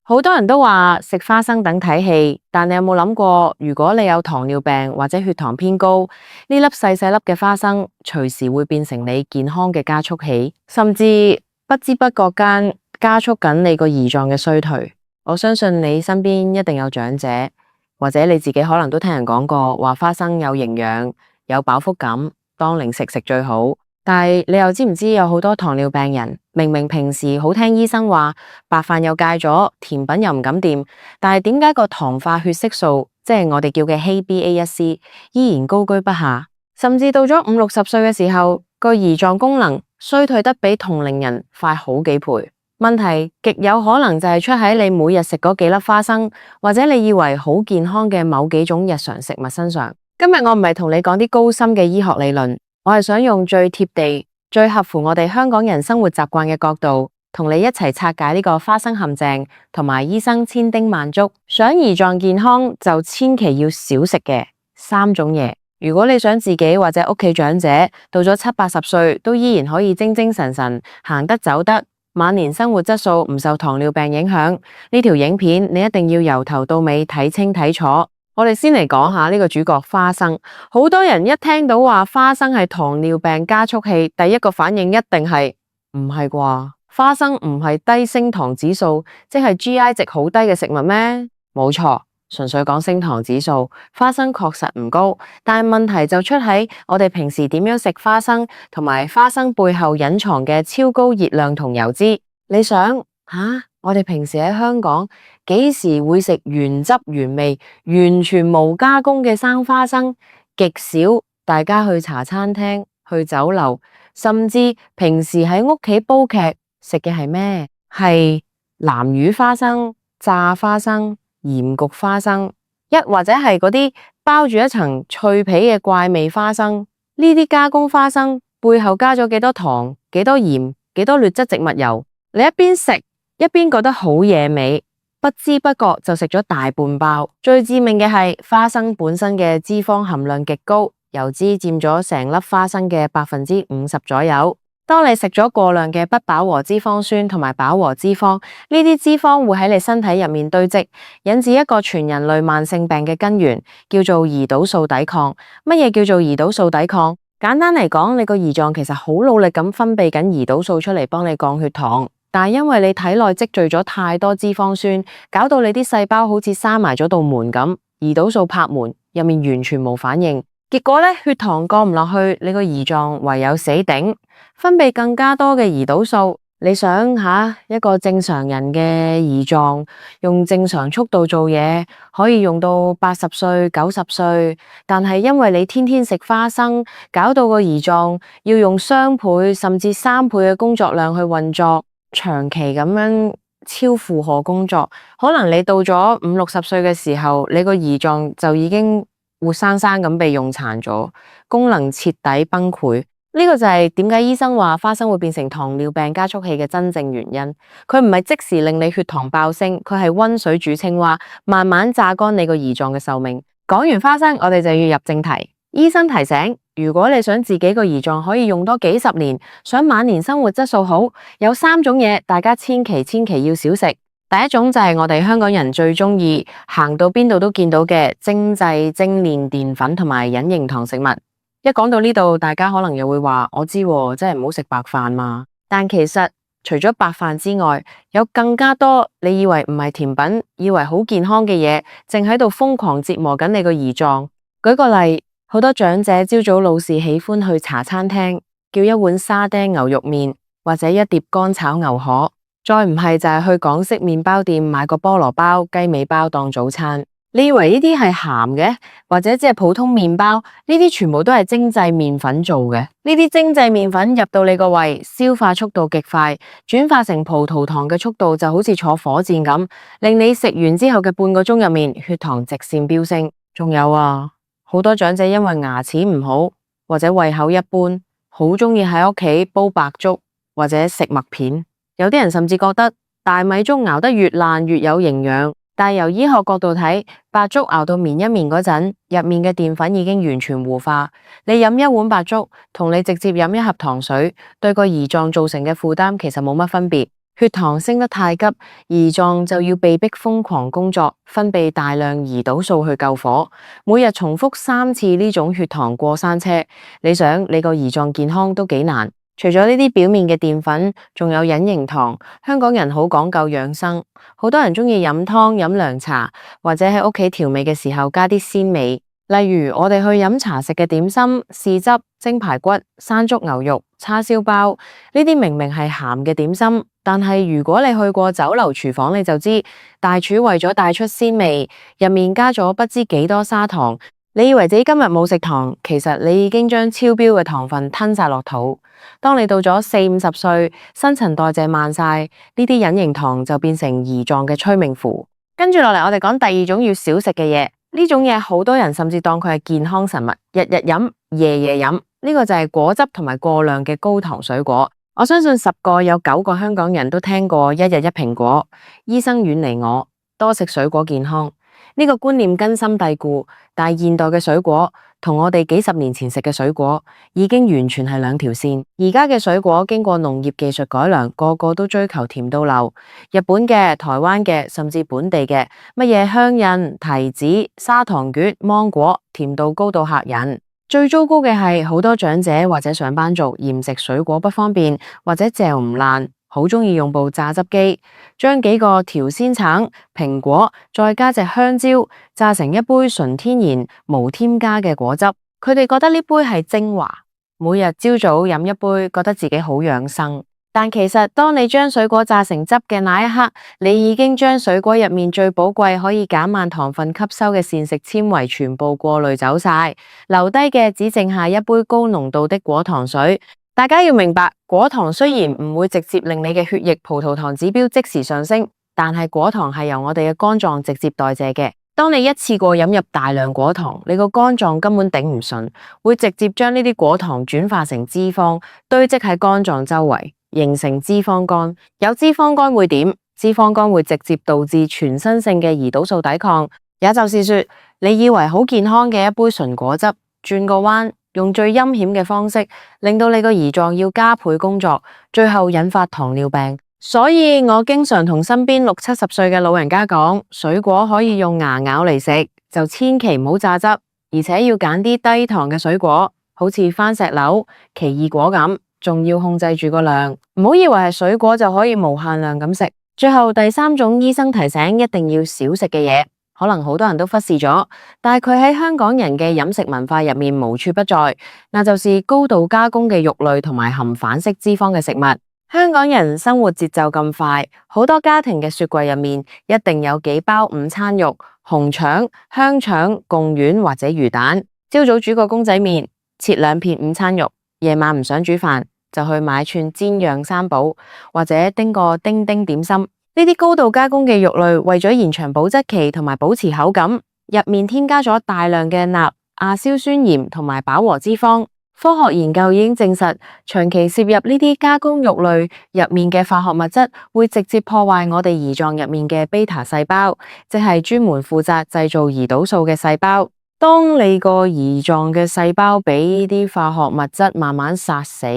好多人都話食花生等睇戲，但你有冇諗過，如果你有糖尿病或者血糖偏高，呢粒細細粒嘅花生隨時會變成你健康嘅加速器，甚至不知不覺間加速緊你個胰臟嘅衰退。我相信你身邊一定有長者，或者你自己可能都聽人講過，話花生有營養、有飽腹感，當零食食最好。但係你又知唔知有好多糖尿病人，明明平時好聽醫生話，白飯又戒咗，甜品又唔敢掂，但係點解個糖化血色素，即係我哋叫嘅 HbA1c，依然高居不下，甚至到咗50-60歲嘅時候，個胰臟功能衰退得比同齡人快好幾倍。問題極有可能就係出喺你每日食嗰幾粒花生，或者你以為好健康嘅某幾種日常食物身上。今日我唔係同你講啲高深嘅醫學理論。我係想用最貼地、最合乎我哋香港人生活習慣嘅角度，同你一齊拆解呢個花生陷阱，同埋醫生千叮萬囑，想胰臟健康就千祈要少食嘅3種嘢。如果你想自己或者屋企長者到咗70-80歲都依然可以精精神神行得走得，晚年生活質素唔受糖尿病影響，呢條影片你一定要由頭到尾睇清睇楚。我哋先嚟講下呢個主角花生。好多人一聽到話花生係糖尿病加速器，第一個反應一定係唔係啩？花生唔係低升糖指數，即係 GI 值好低嘅食物咩？冇錯，純粹講升糖指數，花生確實唔高，但係問題就出喺我哋平時點樣食花生，同埋花生背後隱藏嘅超高熱量同油脂。你想我哋平時喺香港幾時會食原汁原味、完全無加工嘅生花生？極少。大家去茶餐廳、去酒樓，甚至平時喺屋企煲劇食嘅係咩？係南乳花生、炸花生、鹽焗花生，一或者係嗰啲包住一層脆皮嘅怪味花生。呢啲加工花生背後加咗幾多糖、幾多鹽、幾多劣質植物油？你一邊食一邊覺得好惹味，不知不覺就食咗大半包。最致命嘅係花生本身嘅脂肪含量極高，油脂佔咗成粒花生嘅50%左右。當你食咗過量嘅不飽和脂肪酸同埋飽和脂肪，呢啲脂肪會喺你身體入面堆積，引致一個全人類慢性病嘅根源，叫做胰島素抵抗。乜嘢叫做胰島素抵抗？簡單嚟講，你個胰臟其實好努力咁分泌緊胰島素出嚟幫你降血糖。但係因為你體內積聚咗太多脂肪酸，搞到你啲細胞好似閂埋咗道門咁，胰島素拍門入面完全冇反應，結果咧血糖降唔落去，你個胰臟唯有死頂，分泌更加多嘅胰島素。你想一個正常人嘅胰臟用正常速度做嘢，可以用到80歲、90歲，但係因為你天天食花生，搞到個胰臟要用雙倍甚至3倍嘅工作量去運作。長期咁樣超負荷工作，可能你到咗50-60歲嘅時候，你個胰臟就已經活生生咁被用殘咗，功能徹底崩潰。呢個就係點解醫生話花生會變成糖尿病加速器嘅真正原因。佢唔係即時令你血糖爆升，佢係溫水煮青蛙，慢慢榨乾你個胰臟嘅壽命。講完花生，我哋就要入正題。醫生提醒，如果你想自己個胰臟可以用多幾十年，想晚年生活質素好，有3種嘢大家千祈要少食。第一種就係我哋香港人最中意行到邊度都見到嘅精製精煉澱粉同埋隱形糖食物。一講到呢度，大家可能又會話，我知喎，真係唔好食白飯嘛。但其實除咗白飯之外，有更加多你以為唔係甜品，以為好健康嘅嘢，正喺度瘋狂折磨緊你個胰臟。舉個例，好多長者朝早老是喜歡去茶餐廳叫一碗沙爹牛肉麵，或者一碟乾炒牛河，再唔係就係去港式麵包店買個菠蘿包、雞尾包當早餐。你以為呢啲係鹹嘅，或者只係普通麵包？呢啲全部都係精製麵粉做嘅。呢啲精製麵粉入到你個胃，消化速度極快，轉化成葡萄糖嘅速度就好似坐火箭咁，令你食完之後嘅半個鐘入面，血糖直線飆升。仲有好多長者因為牙齒唔好或者胃口一般，好中意喺屋企煲白粥或者食麥片。有啲人甚至覺得大米粥熬得越爛越有營養。但由醫學角度睇，白粥熬到綿一綿嗰陣，入面嘅澱粉已經完全糊化。你飲一碗白粥，同你直接飲一盒糖水，對個胰臟造成嘅負擔其實冇乜分別。血糖升得太急，胰臟就要被迫瘋狂工作，分泌大量胰島素去救火。每日重複3次呢種血糖過山車，你想你個胰臟健康都幾難。除咗呢啲表面嘅澱粉，仲有隱形糖。香港人好講究養生，好多人鍾意飲湯、飲涼茶，或者喺屋企調味嘅時候加啲鮮味。例如我哋去飲茶食嘅點心、豉汁、蒸排骨、山竹牛肉、叉燒包，呢啲明明係鹹嘅點心，但係如果你去過酒樓廚房，你就知大廚為咗帶出鮮味，入面加咗不知幾多砂糖。你以為自己今日冇食糖，其實你已經將超標嘅糖分吞晒落肚。當你到咗40-50歲，新陳代謝慢晒，呢啲隱形糖就變成胰臟嘅催命符。跟住落嚟，我哋講第二種要少食嘅嘢。呢種嘢好多人甚至當佢係健康神物，日日飲，夜夜飲。呢個就係果汁同埋過量嘅高糖水果。我相信10個有9個香港人都聽過一日一蘋果，醫生遠離我，多食水果健康。呢個觀念根深蒂固，但係現代嘅水果同我哋幾十年前食嘅水果已經完全係兩條線。而家嘅水果經過農業技術改良，個個都追求甜到流。日本嘅、台灣嘅，甚至本地嘅，乜嘢香印、提子、砂糖橘、芒果，甜度高到嚇人。最糟糕嘅係好多長者或者上班族嫌食水果不方便，或者嚼唔爛，好鍾意用部榨汁機，將幾個條鮮橙、蘋果，再加隻香蕉，榨成一杯純天然、無添加嘅果汁。佢哋覺得呢杯係精華，每日朝早飲一杯，覺得自己好養生。但其實當你將水果榨成汁嘅那一刻，你已經將水果入面最寶貴可以減慢糖分吸收嘅膳食纖維全部過濾走晒，留低嘅只剩下一杯高濃度的果糖水。大家要明白，果糖雖然唔會直接令你嘅血液葡萄糖指標即時上升，但係果糖係由我哋嘅肝臟直接代謝嘅。當你一次過飲入大量果糖，你個肝臟根本頂唔順，會直接將呢啲果糖轉化成脂肪，堆積喺肝臟周圍，形成脂肪肝。有脂肪肝會點？脂肪肝會直接導致全身性嘅胰島素抵抗，也就是說，你以為好健康嘅一杯純果汁，轉個彎，用最陰險嘅方式，令到你個胰臟要加倍工作，最後引發糖尿病。所以我經常同身邊60-70歲嘅老人家講，水果可以用牙咬嚟食，就千祈唔好榨汁，而且要揀啲低糖嘅水果，好似番石榴、奇異果咁，仲要控制住個量，唔好以為係水果就可以無限量咁食。最後第3種醫生提醒一定要少食嘅嘢，可能好多人都忽視咗，但係佢喺香港人嘅飲食文化入面無處不在，那就是高度加工嘅肉類同埋含反式脂肪嘅食物。香港人生活節奏咁快，好多家庭嘅雪櫃入面一定有幾包午餐肉、紅腸、香腸、貢丸或者魚蛋。朝早煮個公仔麵，切2片午餐肉，夜晚唔想煮飯就去買串煎釀三寶，或者叮個叮叮點心。呢啲高度加工嘅肉類為咗延長保質期同埋保持口感，入面添加咗大量嘅鈉、亞硝酸鹽同埋飽和脂肪。科學研究已經證實，長期攝入呢啲加工肉類入面嘅化學物質，會直接破壞我哋胰臟入面嘅 β 細胞，即係專門負責製造胰島素嘅細胞。當你個胰臟嘅細胞俾呢啲化學物質慢慢殺死，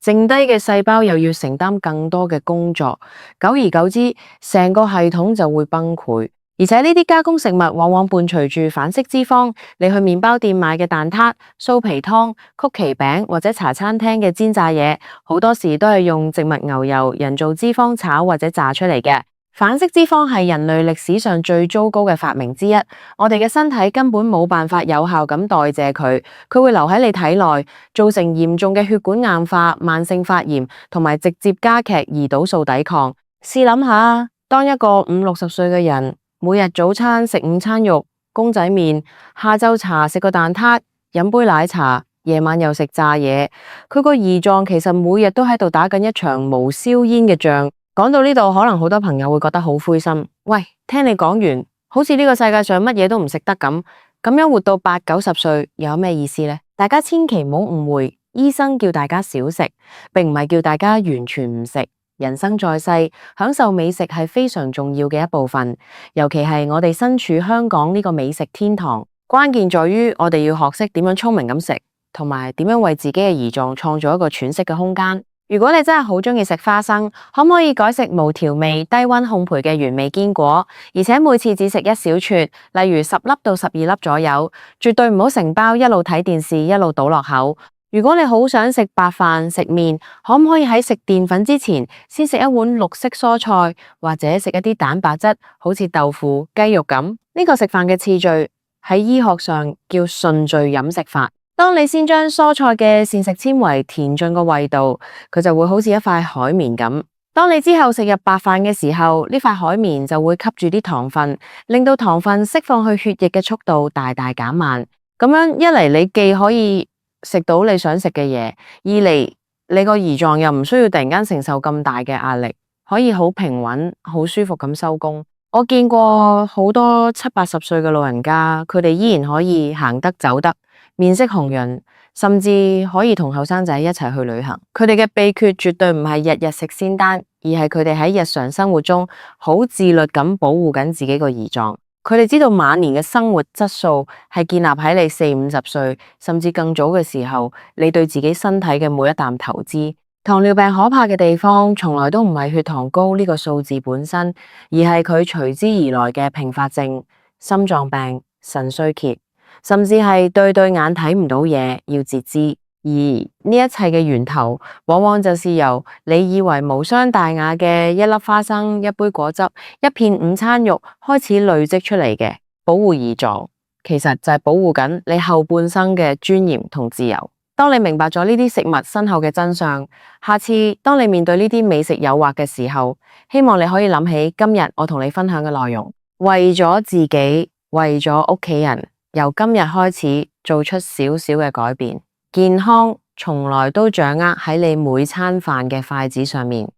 剩低嘅細胞又要承擔更多嘅工作，久而久之，成個系統就會崩潰。而且呢啲加工食物往往伴隨住反式脂肪，你去麵包店買嘅蛋撻、酥皮湯、曲奇餅或者茶餐廳嘅煎炸嘢，好多時都係用植物牛油、人造脂肪炒或者炸出嚟嘅。反式脂肪係人類歷史上最糟糕嘅發明之一，我哋嘅身體根本冇辦法有效咁代謝佢，佢會留喺你體內，造成嚴重嘅血管硬化、慢性發炎，同埋直接加劇胰島素抵抗。試諗下，當一個50-60歲嘅人，每日早餐食午餐肉、公仔麵，下晝茶食個蛋撻，飲杯奶茶，夜晚又食炸嘢，佢個胰臟其實每日都喺度打緊一場無硝煙嘅仗。講到呢度，可能好多朋友會覺得好灰心。喂，聽你講完，好似呢個世界上乜嘢都唔食得咁，咁樣活到80-90歲又有咩意思呢？大家千祈唔好誤會，醫生叫大家少食，並唔係叫大家完全唔食。人生在世，享受美食係非常重要嘅一部分，尤其係我哋身處香港呢個美食天堂。關鍵在於我哋要學識點樣聰明咁食，同埋點樣為自己嘅胰臟創造一個喘息嘅空間。如果你真係好鍾意食花生，可唔可以改食無調味、低溫烘焙嘅原味堅果？而且每次只食一小撮，例如10粒到12粒左右，絕對唔好成包一路睇電視一路倒落口。如果你好想食白飯食麵，可唔可以喺食澱粉之前先食一碗綠色蔬菜，或者食一啲蛋白質，好似豆腐、雞肉咁？呢個食飯嘅次序喺醫學上叫順序飲食法。當你先將蔬菜嘅膳食纖維填進個胃度，佢就會好似一塊海綿咁。當你之後食入白飯嘅時候，呢塊海綿就會吸住啲糖分，令到糖分釋放去血液嘅速度大大減慢。咁樣一嚟你既可以食到你想食嘅嘢，二嚟你個胰臟又唔需要突然間承受咁大嘅壓力，可以好平穩、好舒服咁收工。我見過好多70、80歲嘅老人家，佢哋依然可以行得走得，面色紅潤，甚至可以同後生仔一齊去旅行。佢哋嘅秘訣絕對唔係日日食仙丹，而係佢哋喺日常生活中好自律咁保護緊自己個胰臟。佢哋知道晚年嘅生活質素係建立喺你40、50歲，甚至更早嘅時候，你對自己身體嘅每一啖投資。糖尿病可怕嘅地方，從來都唔係血糖高呢個數字本身，而係佢隨之而來嘅併發症、心臟病、腎衰竭，甚至係對眼睇唔到嘢要截肢。而呢一切嘅源頭，往往就是由你以為無傷大雅嘅一粒花生、一杯果汁、一片午餐肉開始累積出嚟嘅保護胰臟，其實就係保護緊你後半生嘅尊嚴同自由。當你明白咗呢啲食物身後嘅真相，下次當你面對呢啲美食誘惑嘅時候，希望你可以諗起今日我同你分享嘅內容，為咗自己，為咗屋企人，由今日開始做出少少嘅改變。健康從來都掌握喺你每餐飯嘅筷子上面。